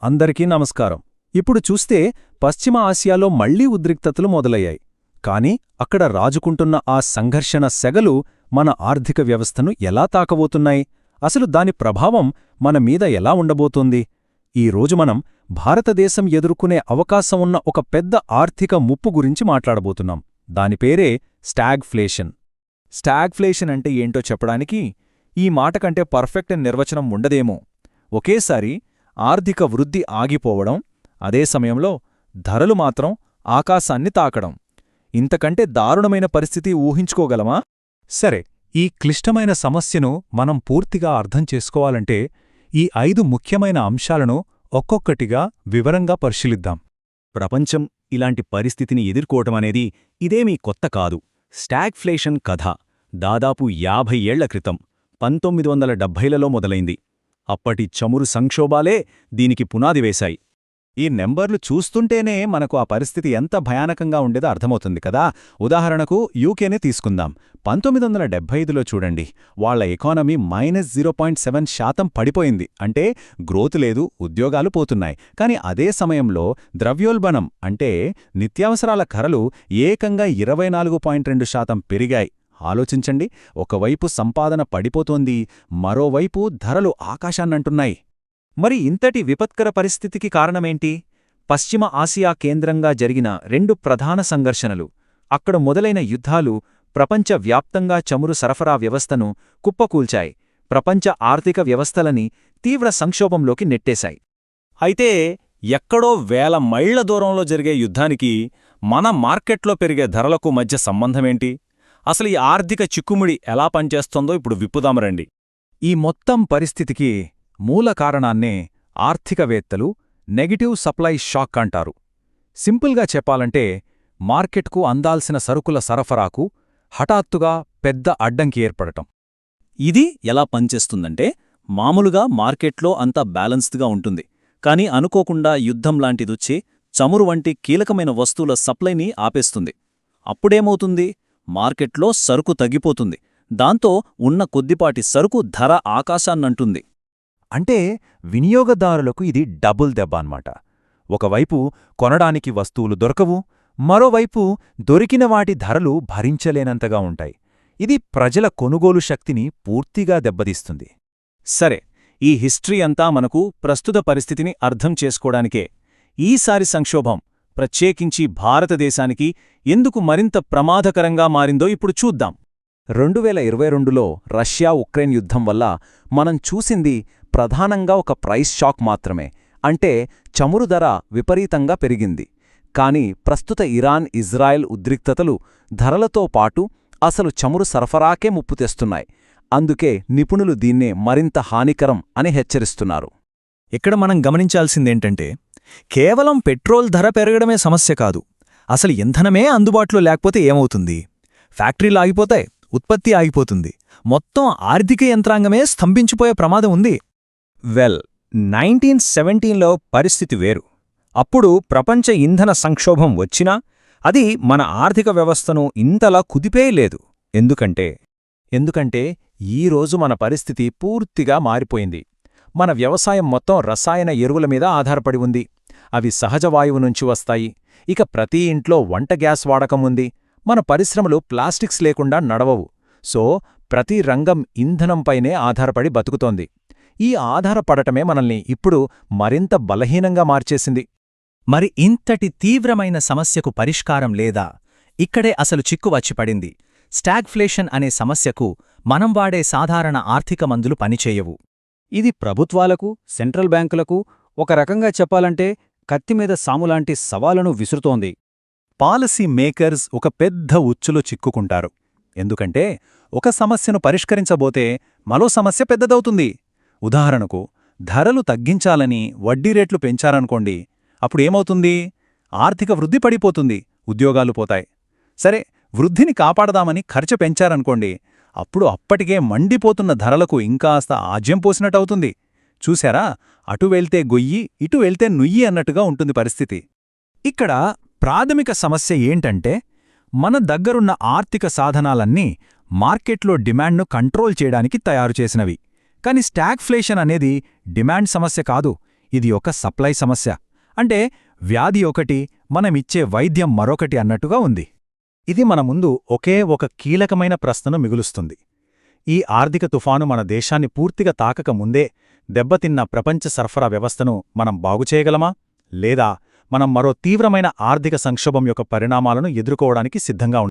అందరికీ నమస్కారం. ఇప్పుడు చూస్తే పశ్చిమ ఆసియాలో మళ్లీ ఉద్రిక్తతలు మొదలయ్యాయి. కాని అక్కడ రాజుకుంటున్న ఆ సంఘర్షణ సెగలు మన ఆర్థిక వ్యవస్థను ఎలా తాకబోతున్నాయి, అసలు దాని ప్రభావం మన మీద ఎలా ఉండబోతోంది? ఈరోజు మనం భారతదేశం ఎదుర్కొనే అవకాశం ఉన్న ఒక పెద్ద ఆర్థిక ముప్పు గురించి మాట్లాడబోతున్నాం. దానిపేరే స్టాగ్ఫ్లేషన్. స్టాగ్ఫ్లేషన్ అంటే ఏంటో చెప్పడానికి ఈ మాట కంటే పర్ఫెక్ట్ నిర్వచనం ఉండదేమో. ఒకేసారి ఆర్థిక వృద్ధి ఆగిపోవడం, అదే సమయంలో ధరలు మాత్రం ఆకాశాన్ని తాకడం. ఇంతకంటే దారుణమైన పరిస్థితి ఊహించుకోగలమా? సరే, ఈ క్లిష్టమైన సమస్యను మనం పూర్తిగా అర్థం చేసుకోవాలంటే ఈ 5 ముఖ్యమైన అంశాలను ఒక్కొక్కటిగా వివరంగా పరిశీలిద్దాం. ప్రపంచం ఇలాంటి పరిస్థితిని ఎదుర్కోవటమనేది ఇదేమీ కొత్త కాదు. స్టాగ్ఫ్లేషన్ కథ దాదాపు 50 ఏళ్ల క్రితం 1970లలో మొదలైంది. అప్పటి చమురు సంక్షోభాలే దీనికి పునాది వేశాయి. ఈ నెంబర్లు చూస్తుంటేనే మనకు ఆ పరిస్థితి ఎంత భయానకంగా ఉండేదో అర్థమవుతుంది కదా. ఉదాహరణకు యూకేనే తీసుకుందాం. 1975లో చూడండి, వాళ్ల ఎకానమీ -0.7% పడిపోయింది. అంటే గ్రోత్ లేదు, ఉద్యోగాలు పోతున్నాయి. కాని అదే సమయంలో ద్రవ్యోల్బణం అంటే నిత్యావసరాల ధరలు ఏకంగా 24.2% పెరిగాయి. ఆలోచించండి, ఒకవైపు సంపాదన పడిపోతోంది, మరోవైపు ధరలు ఆకాశాన్నంటున్నాయి. మరి ఇంతటి విపత్కర పరిస్థితికి కారణమేంటి? పశ్చిమ ఆసియా కేంద్రంగా జరిగిన 2 ప్రధాన సంఘర్షణలు. అక్కడ మొదలైన యుద్ధాలు ప్రపంచవ్యాప్తంగా చమురు సరఫరా వ్యవస్థను కుప్పకూల్చాయి, ప్రపంచ ఆర్థిక వ్యవస్థలని తీవ్ర సంక్షోభంలోకి నెట్టేశాయి. అయితే ఎక్కడో వేల మైళ్ల దూరంలో జరిగే యుద్ధానికి మన మార్కెట్లో పెరిగే ధరలకు మధ్య సంబంధమేంటి? అసలు ఈ ఆర్థిక చిక్కుముడి ఎలా పనిచేస్తోందో ఇప్పుడు విప్పుదామరండి. ఈ మొత్తం పరిస్థితికి మూల కారణాన్నే ఆర్థికవేత్తలు నెగటివ్ సప్లై షాక్ అంటారు. సింపుల్గా చెప్పాలంటే మార్కెట్కు అందాల్సిన సరుకుల సరఫరాకు హఠాత్తుగా పెద్ద అడ్డంకి ఏర్పడటం. ఇది ఎలా పనిచేస్తుందంటే, మామూలుగా మార్కెట్లో అంతా బ్యాలెన్స్డ్గా ఉంటుంది. కాని అనుకోకుండా యుద్ధం లాంటిదొచ్చి చమురు వంటి కీలకమైన వస్తువుల సప్లైని ఆపేస్తుంది. అప్పుడేమవుతుంది? మార్కెట్లో సరుకు తగ్గిపోతుంది. దాంతో ఉన్న కొద్దిపాటి సరుకు ధర ఆకాశాన్నంటుంది. అంటే వినియోగదారులకు ఇది డబుల్ దెబ్బ అన్నమాట. ఒకవైపు కొనడానికి వస్తువులు దొరకవు, మరోవైపు దొరికిన వాటి ధరలు భరించలేనంతగా ఉంటాయి. ఇది ప్రజల కొనుగోలు శక్తిని పూర్తిగా దెబ్బతీస్తుంది. సరే, ఈ హిస్టరీ అంతా మనకు ప్రస్తుత పరిస్థితిని అర్థం చేసుకోవడానికే. ఈసారి సంక్షోభం ప్రత్యేకించి భారతదేశానికి ఎందుకు మరింత ప్రమాదకరంగా మారిందో ఇప్పుడు చూద్దాం. 2022లో రష్యా ఉక్రెయిన్ యుద్ధం వల్ల మనం చూసింది ప్రధానంగా ఒక ప్రైస్ షాక్ మాత్రమే. అంటే చమురు ధర విపరీతంగా పెరిగింది. కాని ప్రస్తుత ఇరాన్ ఇజ్రాయెల్ ఉద్రిక్తతలు ధరలతో పాటు అసలు చమురు సరఫరాకే ముప్పు తెస్తున్నాయి. అందుకే నిపుణులు దీన్నే మరింత హానికరం అని హెచ్చరిస్తున్నారు. ఇక్కడ మనం గమనించాల్సిందేంటంటే, కేవలం పెట్రోల్ ధర పెరగడమే సమస్య కాదు. అసలు ఇంధనమే అందుబాటులో లేకపోతే ఏమవుతుంది? ఫ్యాక్టరీలు ఆగిపోతాయి, ఉత్పత్తి ఆగిపోతుంది, మొత్తం ఆర్థిక యంత్రాంగమే స్తంభించిపోయే ప్రమాదం ఉంది. 1917లో పరిస్థితి వేరు. అప్పుడు ప్రపంచ ఇంధన సంక్షోభం వచ్చినా అది మన ఆర్థిక వ్యవస్థను ఇంతలా కుదిపేయలేదు. ఎందుకంటే ఈరోజు మన పరిస్థితి పూర్తిగా మారిపోయింది. మన వ్యవసాయం మొత్తం రసాయన ఎరువుల మీద ఆధారపడి ఉంది. అవి సహజ వాయువు నుంచి వస్తాయి. ఇక ప్రతి ఇంట్లో వంట గ్యాస్ వాడకం ఉంది. మన పరిశ్రమలు ప్లాస్టిక్స్ లేకుండా నడవవు. సో ప్రతి రంగం ఇంధనంపైనే ఆధారపడి బతుకుతోంది. ఈ ఆధారపడటమే మనల్ని ఇప్పుడు మరింత బలహీనంగా మార్చేసింది. మరి ఇంతటి తీవ్రమైన సమస్యకు పరిష్కారం లేదా? ఇక్కడే అసలు చిక్కు వచ్చిపడింది. స్టాగ్ఫ్లేషన్ అనే సమస్యకు మనం వాడే సాధారణ ఆర్థిక మందులు పనిచేయవు. ఇది ప్రభుత్వాలకు, సెంట్రల్ బ్యాంకులకు ఒక రకంగా చెప్పాలంటే కత్తిమీద సాములాంటి సవాలును విసురుతోంది. పాలసీ మేకర్స్ ఒక పెద్ద ఉచ్చులో చిక్కుకుంటారు. ఎందుకంటే ఒక సమస్యను పరిష్కరించబోతే మరో సమస్య పెద్దదవుతుంది. ఉదాహరణకు ధరలు తగ్గించాలని వడ్డీ రేట్లు పెంచారనుకోండి, అప్పుడేమవుతుంది? ఆర్థిక వృద్ధి పడిపోతుంది, ఉద్యోగాలు పోతాయి. సరే, వృద్ధిని కాపాడదామని ఖర్చు పెంచారనుకోండి, అప్పుడు అప్పటికే మండిపోతున్న ధరలకు ఇంకాస్త ఆజ్యం పోసినట్టవుతుంది. చూశారా? అటు వెళ్తే గొయ్యి, ఇటు వెళ్తే నుయ్యి అన్నట్టుగా ఉంటుంది పరిస్థితి. ఇక్కడ ప్రాథమిక సమస్య ఏంటంటే, మన దగ్గరున్న ఆర్థిక సాధనాలన్నీ మార్కెట్లో డిమాండ్ను కంట్రోల్ చేయడానికి తయారుచేసినవి. కాని స్టాగ్ఫ్లేషన్ అనేది డిమాండ్ సమస్య కాదు, ఇది ఒక సప్లై సమస్య. అంటే వ్యాధి ఒకటి, మనమిచ్చే వైద్యం మరొకటి అన్నట్టుగా ఉంది. ఇది మన ముందు ఒకే ఒక కీలకమైన ప్రశ్నను మిగులుస్తుంది. ఈ ఆర్థిక తుఫాను మన దేశాన్ని పూర్తిగా తాకక ముందే దెబ్బతిన్న ప్రపంచ సరఫరా వ్యవస్థను మనం బాగుచేయగలమా, లేదా మనం మరో తీవ్రమైన ఆర్థిక సంక్షోభం యొక్క పరిణామాలను ఎదుర్కోవడానికి సిద్ధంగా